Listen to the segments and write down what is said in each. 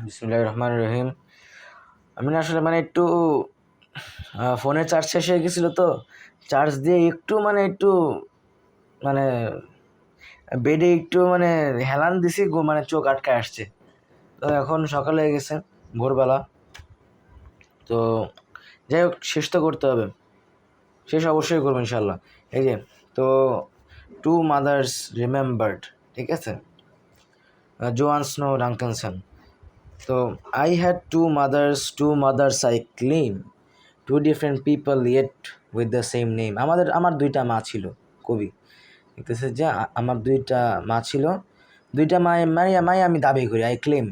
বিসমিল্লাহির রহমানির রহিম। আমি না আসলে একটু ফোনে চার্জ শেষ হয়ে গেছিলো, তো চার্জ দিয়ে একটু মানে বেডে একটু হেলান দিছি, চোখ আটকে আসছে। তো এখন সকাল হয়ে গেছে, ভোরবেলা। তো যাই হোক, শেষ তো করতে হবে, শেষ অবশ্যই করবো ইনশাল্লাহ। এই যে, তো টু মাদার্স রিমেম্বার্ড, ঠিক আছে, জোয়ান স্নো ডাঙ্কনসন। তো I had two mothers I claim, two different people yet with the same name. আমার দুইটা মা ছিল, কবি দেখতেছে যে আমার দুইটা মা ছিল, দুইটা মাই আমি দাবি করি, I claim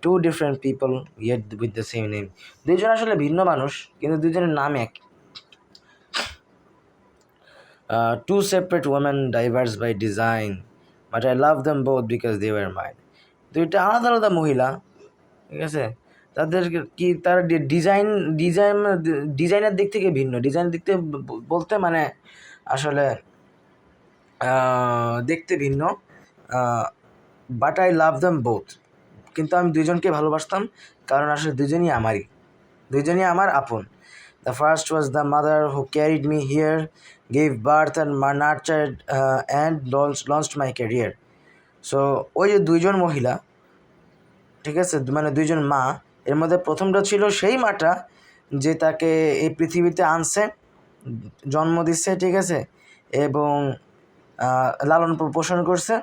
two different people yet with the same name. দুইজন আসলে ভিন্ন মানুষ, কিন্তু দুইজনের নাম এক। Two separate women, diverse by design, but I love them both because they were mine. দুইটা আলাদা আলাদা মহিলা, ঠিক আছে, তাদের কি তার ডিজাইনের দিক থেকে ভিন্ন। ডিজাইনের দিক থেকে বলতে আসলে দেখতে ভিন্ন, but I love them both. কিন্তু আমি দুইজনকে ভালোবাসতাম, কারণ আসলে দুইজনই আমার আপন। The first was the mother who carried me here, gave birth and নার্চার্ড and launched my career. So ওই যে দুইজন মহিলা, ঠিক আছে, দুইজন মা, এর মধ্যে প্রথমটা ছিল সেই মাটা যে তাকে এই পৃথিবীতে আনছে, জন্ম দিচ্ছে, ঠিক আছে, এবং লালন পোষণ করছে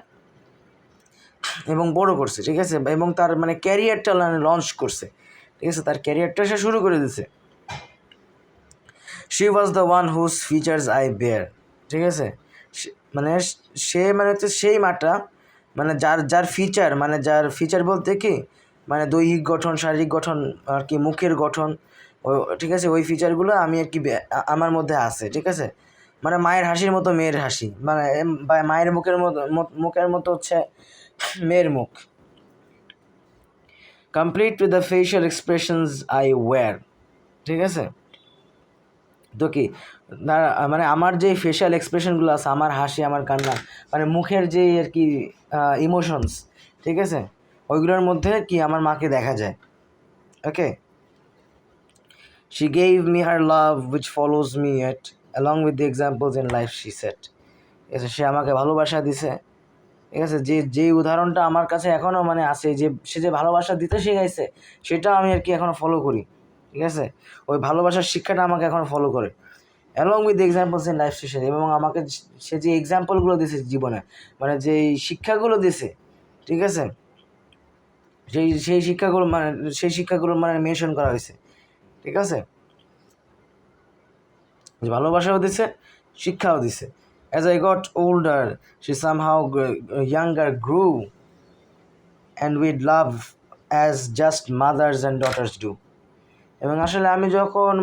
এবং বড় করছে, ঠিক আছে, এবং তার ক্যারিয়ারটা লঞ্চ করছে, ঠিক আছে, তার ক্যারিয়ারটা সে শুরু করে দিছে। She was the one whose features I bear, ঠিক আছে, সে হচ্ছে সেই মাটা, যার ফিচার বলতে কি, দৈহিক গঠন, শারীরিক গঠন আর কি, মুখের গঠন, ঠিক আছে, ওই ফিচারগুলো আমি আর কি আমার মধ্যে আছে, ঠিক আছে। মায়ের হাসির মতো মেয়ের হাসি, মায়ের মুখের মতো হচ্ছে মেয়ের মুখ। Complete with the facial expressions I wear, ঠিক আছে। তো কি আমার যে ফেশিয়াল এক্সপ্রেশনগুলো আছে, আমার হাসি, আমার কান্না, মুখের যে আর কি ইমোশনস, ঠিক আছে, ওইগুলোর মধ্যে কি আমার মাকে দেখা যায়। Okay, she gave me her love which follows me at along with the examples in life she set, ঠিক আছে, সে আমাকে ভালোবাসা দিছে, ঠিক আছে, যে উদাহরণটা আমার কাছে এখনও আছে, যে সে যে ভালোবাসা দিতে শিখাইছে, সেটা আমি আর কি এখনও ফলো করি, ঠিক আছে, ওই ভালোবাসার শিক্ষাটা আমাকে এখন ফলো করে। Along with examples in life session, এবং আমাকে সে যে এক্সাম্পলগুলো দিয়েছে জীবনে, যেই শিক্ষাগুলো দিয়েছে, ঠিক আছে, সেই শিক্ষাগুলো মেনশন করা হয়েছে, ঠিক আছে, যে ভালোবাসাও দিছে, শিক্ষাও দিছে। As I got older she somehow younger grew and with love as just mother's and daughters do. এবং আসলে আমি যখন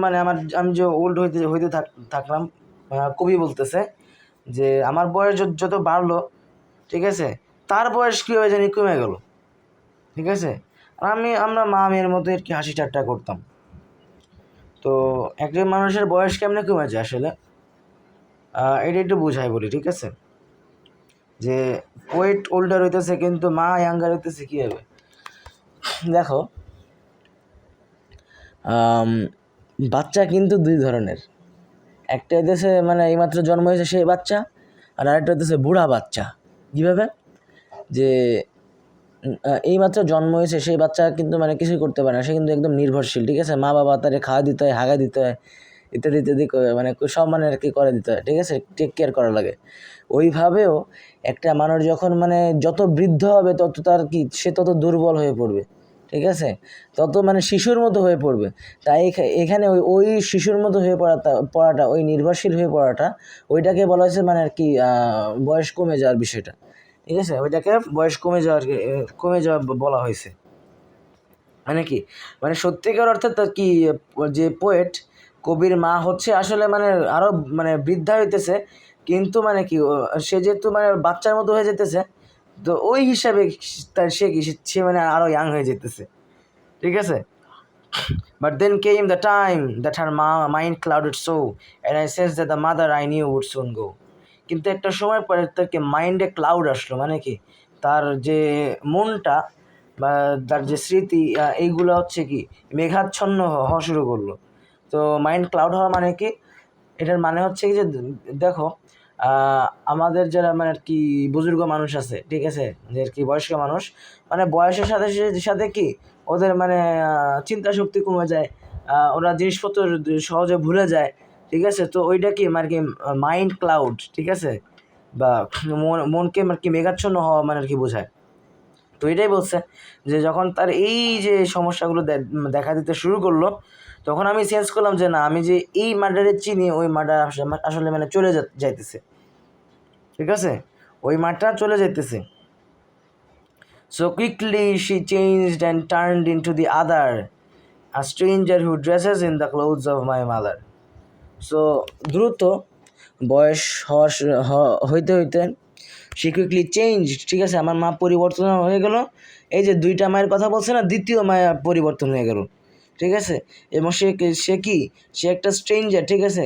আমি যে ওল্ড হইতে থাকলাম, কবি বলতেছে যে আমার বয়স যত বাড়লো, ঠিক আছে, তার বয়স কীভাবে জানি কমে গেল, ঠিক আছে। আমরা মা মেয়ের মতো আর কি হাসি ঠাট্টা করতাম। তো একজন মানুষের বয়স কেমনে কমে যায় আসলে, এটা একটু বুঝাই বলি, ঠিক আছে, যে পোয়েট ওল্ডার হইতেছে কিন্তু মা ইয়াঙ্গার হইতেছে কীভাবে। দেখো, বাচ্চা কিন্তু দুই ধরনের। একটা হইতেছে এইমাত্র জন্ম হয়েছে সেই বাচ্চা, আর আরেকটা হইতেছে বুড়া বাচ্চা। কীভাবে, যে এইমাত্র জন্ম হয়েছে সেই বাচ্চা কিন্তু কিছুই করতে পারে না, সে কিন্তু একদম নির্ভরশীল, ঠিক আছে, মা বাবা তারে খাওয়া দিতে হয়, হাগা দিতে হয়, ইত্যাদি ইত্যাদি সব আর কি করে দিতে হয়, ঠিক আছে, টেক কেয়ার করা লাগে। ওইভাবেও একটা মানুষ যখন যত বৃদ্ধ হবে, তত তার কি সে তত দুর্বল হয়ে পড়বে, ঠিক আছে, তত শিশুর মতো হয়ে পড়বে। তাই এখানে ওই শিশুর মতো হয়ে পড়াটা, ওই নির্ভরশীল হয়ে পড়াটা, ওইটাকে বলা হয়েছে আর কি বয়স কমে যাওয়ার বিষয়টা, ঠিক আছে, ওইটাকে বয়স কমে যাওয়া বলা হয়েছে। কি সত্যিকার অর্থে তার কি, যে পোয়েট, কবির মা হচ্ছে আসলে আরো বৃদ্ধা হইতেছে, কিন্তু কি সে যেহেতু বাচ্চার মতো হয়ে যেতেছে, তো ওই হিসাবে তার সে আরো ইয়াং হয়ে যেতেছে, ঠিক আছে। But then came the time that her mind clouded so, and I sensed that the mother I knew would soon go. কিন্তু একটা সময় পরে তার কি মাইন্ডে ক্লাউড আসলো, কি তার যে মনটা, বা তার যে স্মৃতি এইগুলো হচ্ছে কি মেঘাচ্ছন্ন হওয়া শুরু করলো। তো মাইন্ড ক্লাউড হওয়া মানে কি, এটার মানে হচ্ছে কি যে দেখো আমাদের যারা মানে আর কি বুজুর্গ মানুষ আছে, ঠিক আছে, যে আর কি বয়স্ক মানুষ, মানে বয়সের সাথে সাথে কি ওদের মানে চিন্তা শক্তি কমে যায়, ওরা জিনিসপত্র সহজে ভুলে যায়, ঠিক আছে। তো ওইটা কি মানে কি মাইন্ড ক্লাউড, ঠিক আছে, বা মনকে মানে কি মেঘাচ্ছন্ন হওয়া মানে আর কি বোঝায়। তো এটাই বলছে যে যখন তার এই যে সমস্যাগুলো দেখা দিতে শুরু করলো, তখন আমি চেঞ্জ করলাম যে না, আমি যে এই মার্ডারে চিনি ওই মার্ডার আসলে মানে চলে যাইতেছে, ঠিক আছে, ওই মাঠটা চলে যাইতেছে। So quickly she changed and turned into the other, a stranger who dresses in the clothes of my mother. So দ্রুত বয়স হইতে হইতে সে কুইকলি চেঞ্জ, ঠিক আছে, আমার মা পরিবর্তন হয়ে গেল। এই যে দুইটা মায়ের কথা বলছে না, দ্বিতীয় মায়া পরিবর্তন হয়ে গেল, ঠিক আছে। এবং সে কি, সে একটা স্ট্রেঞ্জার, ঠিক আছে,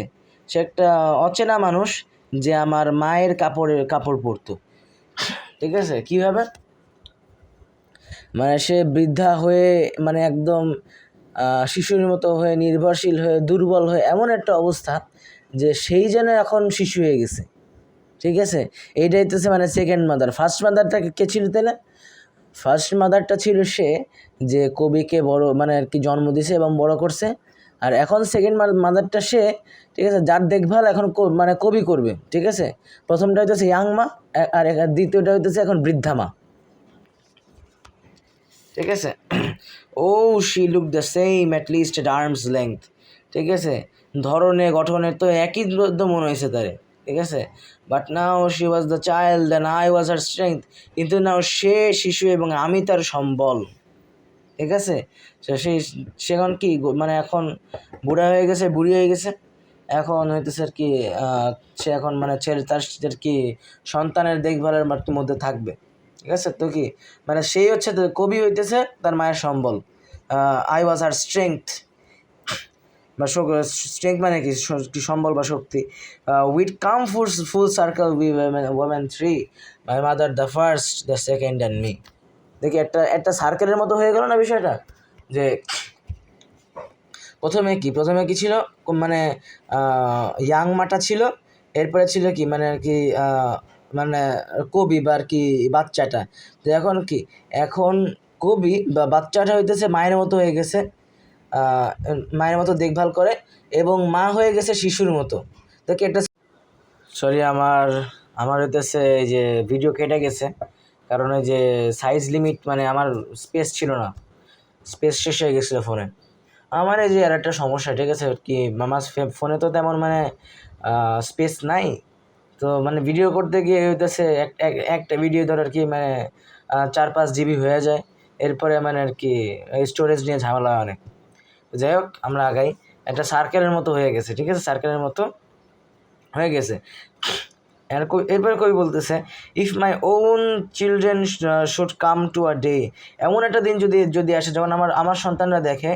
সে একটা অচেনা মানুষ যে আমার মায়ের কাপড় পরতো, ঠিক আছে। কীভাবে, মানে সে বৃদ্ধা হয়ে মানে একদম শিশুর মতো হয়ে, নির্ভরশীল হয়ে, দুর্বল হয়ে, এমন একটা অবস্থা যে সেই যেন এখন শিশু হয়ে গেছে, ঠিক আছে। এইটাই তো মানে সেকেন্ড মাদার। ফার্স্ট মাদারটা কে ছিল তাহলে? ফার্স্ট মাদারটা ছিল সে যে কবিকে বড় মানে আর কি জন্ম দিয়েছে এবং বড় করছে। আর এখন সেকেন্ড মাদারটা সে, ঠিক আছে, যার দেখভাল এখন মানে কবি করবে, ঠিক আছে। প্রথমটা হইতেছে ইয়াং মা, আর দ্বিতীয়টা হইতেছে এখন বৃদ্ধা মা, ঠিক আছে। ও she look the same at least at arms length, ঠিক আছে, ধরনে গঠনে তো একই তো মনে হয়েছে তারে, ঠিক আছে। But now she was the child and I was her strength, কিন্তু নাও সে শিশু এবং আমি তার সম্বল, ঠিক আছে। সে এখন কি মানে এখন বুড়া হয়ে গেছে, বুড়ি হয়ে গেছে, এখন হইতেছে আর কি সে এখন মানে ছেলে তার আর কি সন্তানের দেখভালের মধ্যে থাকবে, ঠিক আছে। তো কি মানে সেই হচ্ছে কবি হইতেছে তার মায়ের সম্বল, আই ওয়াজ আর স্ট্রেংথ বা স্ট্রেংথ মানে কি সম্বল বা শক্তি। With come full circle we women three, my mother the first, the second and me. দেখি একটা সার্কেলের মতো হয়ে গেল না বিষয়টা, যে প্রথমে কি ছিল, মানে ইয়াং মাটা ছিল, এরপরে ছিল কি মানে আর কি মানে কবি বা আর কি বাচ্চাটা। তো এখন কি, এখন কবি বা বাচ্চাটা হইতেছে মায়ের মতো হয়ে গেছে, মায়ের মতো দেখভাল করে, এবং মা হয়ে গেছে শিশুর মতো। তো কি একটা, সরি আমার হইতেছে এই যে ভিডিও কেটে গেছে, কারণ ওই যে সাইজ লিমিট মানে আমার স্পেস ছিল না, স্পেস শেষ হয়ে গেছিলো ফোনে আমার। এই যে আর একটা সমস্যা, ঠিক আছে, কি আমার ফোনে তো তেমন মানে স্পেস নাই। তো মানে ভিডিও করতে গিয়ে হইতেছে একটা ভিডিও ধর আর কি মানে 4-5 জিবি হয়ে যায়, এরপরে মানে আর কি স্টোরেজ নিয়ে ঝামেলা অনেক। যাই হোক, আমরা আগাই। একটা সার্কেলের মতো হয়ে গেছে, ঠিক আছে, সার্কেলের মতো হয়ে গেছে। এরপরে কবি বলতেছে, if my own children should come to a day, এমন একটা দিন যদি আসে যখন আমার সন্তানরা দেখে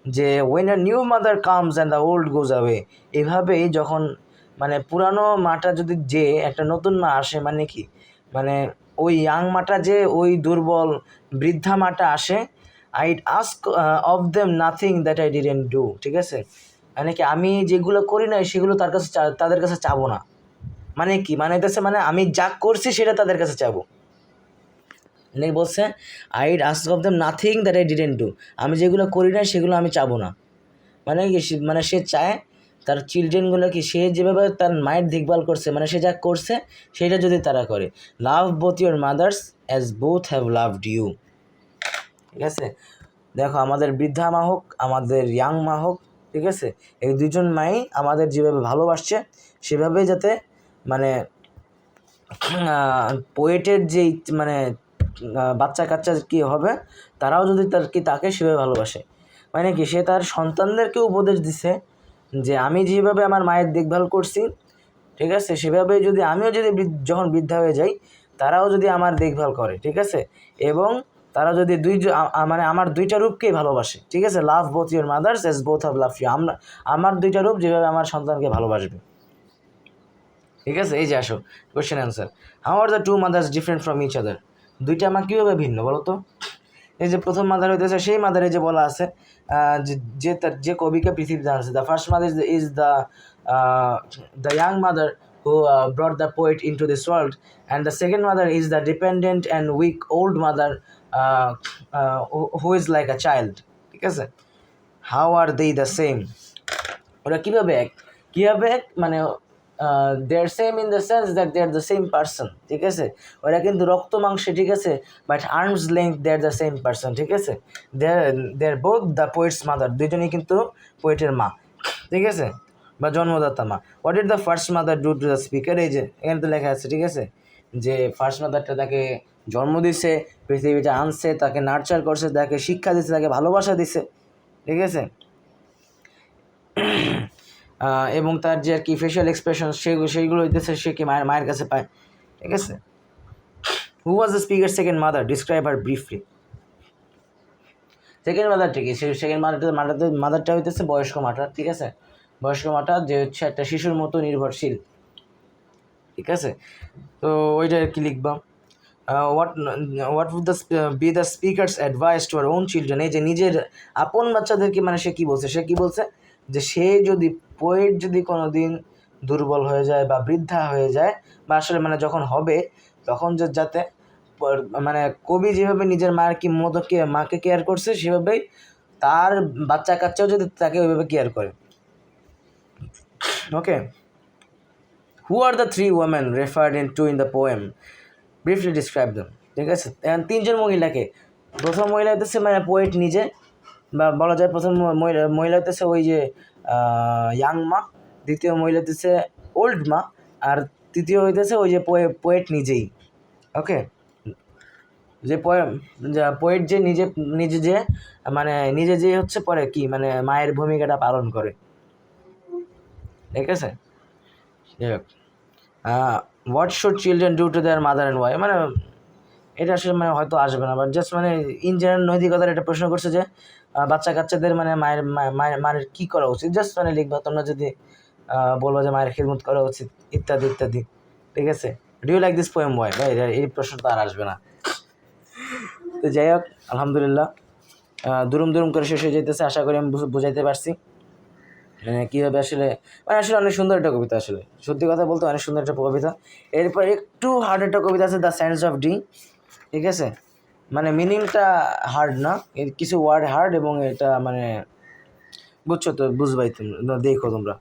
যে when a new mother comes and the old goes away, এভাবেই যখন মানে পুরানো মাটা যদি যে একটা নতুন মা আসে, মানে কি মানে ওই ইয়াং মাটা যে ওই দুর্বল বৃদ্ধা মাটা আসে, I'd ask of them nothing that I didn't do, ঠিক আছে, মানে কি আমি যেগুলো করি না সেগুলো তাদের কাছে চাবো না। মানে কি মানে হইতেছে মানে আমি যা করছি সেটা তাদের কাছে চাবো। মানে বলছে I'd ask of them nothing that I didn't do, আমি যেগুলো করি না সেগুলো আমি চাবো না। মানে কি মানে সে চায় তার চিলড্রেনগুলো কি সে যেভাবে তার মায়ের দেখভাল করছে, মানে সে যা করছে সেটা যদি তারা করে। Love both your mothers as both have loved you, ঠিক আছে। দেখো আমাদের বৃদ্ধা মা হোক, আমাদের ইয়াং মা হোক, ঠিক আছে, এই দুজন মাই আমাদের যেভাবে ভালোবাসছে সেভাবেই যাতে মানে পোয়েটের যেই মানে বাচ্চা কাচ্চা কি হবে তারাও যদি তাকে সেভাবে ভালোবাসে। মানে কি সে তার সন্তানদেরকে উপদেশ দিছে যে আমি যেভাবে আমার মায়ের দেখভাল করছি, ঠিক আছে, সেভাবে যদি আমিও যদি যখন বৃদ্ধা হয়ে যাই তারাও যদি আমার দেখভাল করে, ঠিক আছে, এবং তারা যদি মানে আমার দুইটা রূপকেই ভালোবাসে, ঠিক আছে। Love both your mothers as both have love you, আমার দুইটা রূপ যেভাবে আমার সন্তানকে ভালোবাসবে, ঠিক আছে। এই যে আসো question answer, how are the two mothers different from each other, দুইটা মা কীভাবে ভিন্ন বলো তো? এই যে প্রথম মাদার হইতেছে সেই মাদারে যে বলা আছে যে তার যে কবিকে পৃথিবীতে আনছে, the first mother is the young mother who brought the poet into this world, and the second mother is the dependent and weak old mother who is like a child. ঠিক আছে, how are they the same? ওরা কিভাবে এক মানে they are same in the sense that they are the same person. ঠিক আছে, ওরা কিন্তু রক্ত মাংসে, ঠিক আছে, but arms length they are the same person. ঠিক আছে, they are both the poets mother, দুজনেই কিন্তু পোয়েটের মা। ঠিক আছে, বা জন্মদাতা মা। What is the first mother do to the speaker? এই যে এখানে তো লেখা আছে, ঠিক আছে, যে ফার্স্ট মাদারটা তাকে জন্ম দিছে, পৃথিবীটা আনছে, তাকে নার্চার করছে, তাকে শিক্ষা দিছে, তাকে ভালোবাসা দিছে। ঠিক আছে, এবং তার যে আর কি ফেশিয়াল এক্সপ্রেশন সেইগুলো হইতেছে সে কি মায়ের কাছে পায়। ঠিক আছে, who was the speaker second mother? Describe her briefly. Second মাদারটা কি? সেকেন্ড মাদারটা হইতেছে বয়স্ক মাটা। ঠিক আছে, বয়স্ক মাটা যে হচ্ছে একটা শিশুর মতো নির্ভরশীল। ঠিক আছে, তো ওইটা আর কি লিখবা। What would be the speaker's advice to our own children? এই যে নিজের আপন বাচ্চাদেরকে মানে সে কি বলছে যে সে যদি পোয়েট যদি কোনো দিন দুর্বল হয়ে যায় বা বৃদ্ধা হয়ে যায়, বা আসলে মানে যখন হবে তখন যাতে মানে কবি যেভাবে নিজের মাকে কেয়ার করছে সেভাবেই তার বাচ্চা কাচ্চাও যদি তাকে ওইভাবে কেয়ার করে। Okay, who are the three women referred in the poem? Briefly describe them. ঠিক আছে, এখন তিনজন মহিলাকে, প্রথম মহিলা হইতেছে মানে পোয়েট নিজে, বা বলা যায় প্রথম মহিলা হইতেছে ওই যে ইয়াং মা, দ্বিতীয় মহিলা হইতেছে ওল্ড মা, আর তৃতীয় হইতেছে ওই যে পোয়েট নিজেই। ওকে, যে পোয়েট যে নিজে যে হচ্ছে পরে কি মানে মায়ের ভূমিকাটা পালন করে। ঠিক আছে, what should children do to their mother and wife? মানে এটা আসলে মানে হয়তো আসবে না, বাট জাস্ট মানে ইন জেনারেল নৈতিকতার একটা প্রশ্ন করছে যে বাচ্চা কাচ্চাদের মানে মায়ের কী করা উচিত, জাস্ট মানে লিখবা তোমরা যদি বলবো যে মায়ের খিদমত করা উচিত ইত্যাদি ইত্যাদি। ঠিক আছে, do you like this poem boy? ভাই এই প্রশ্নটা আর আসবে না। তো যাই হোক, আলহামদুলিল্লাহ দুরুম করে শেষ হয়ে যেতেছে। আশা করি আমি বুঝাইতে পারছি কীভাবে আসলে অনেক সুন্দর একটা কবিতা, আসলে সত্যি কথা বলতে অনেক সুন্দর একটা কবিতা। এরপর একটু হার্ড একটা কবিতা আছে, দ্য সায়েন্স অফ ডি। ঠিক আছে, মানে মিনিংটা হার্ড না, এর কিছু ওয়ার্ড হার্ড, এবং এটা মানে বুঝছো তো, বুঝবাই তোমরা, দেখো তোমরা।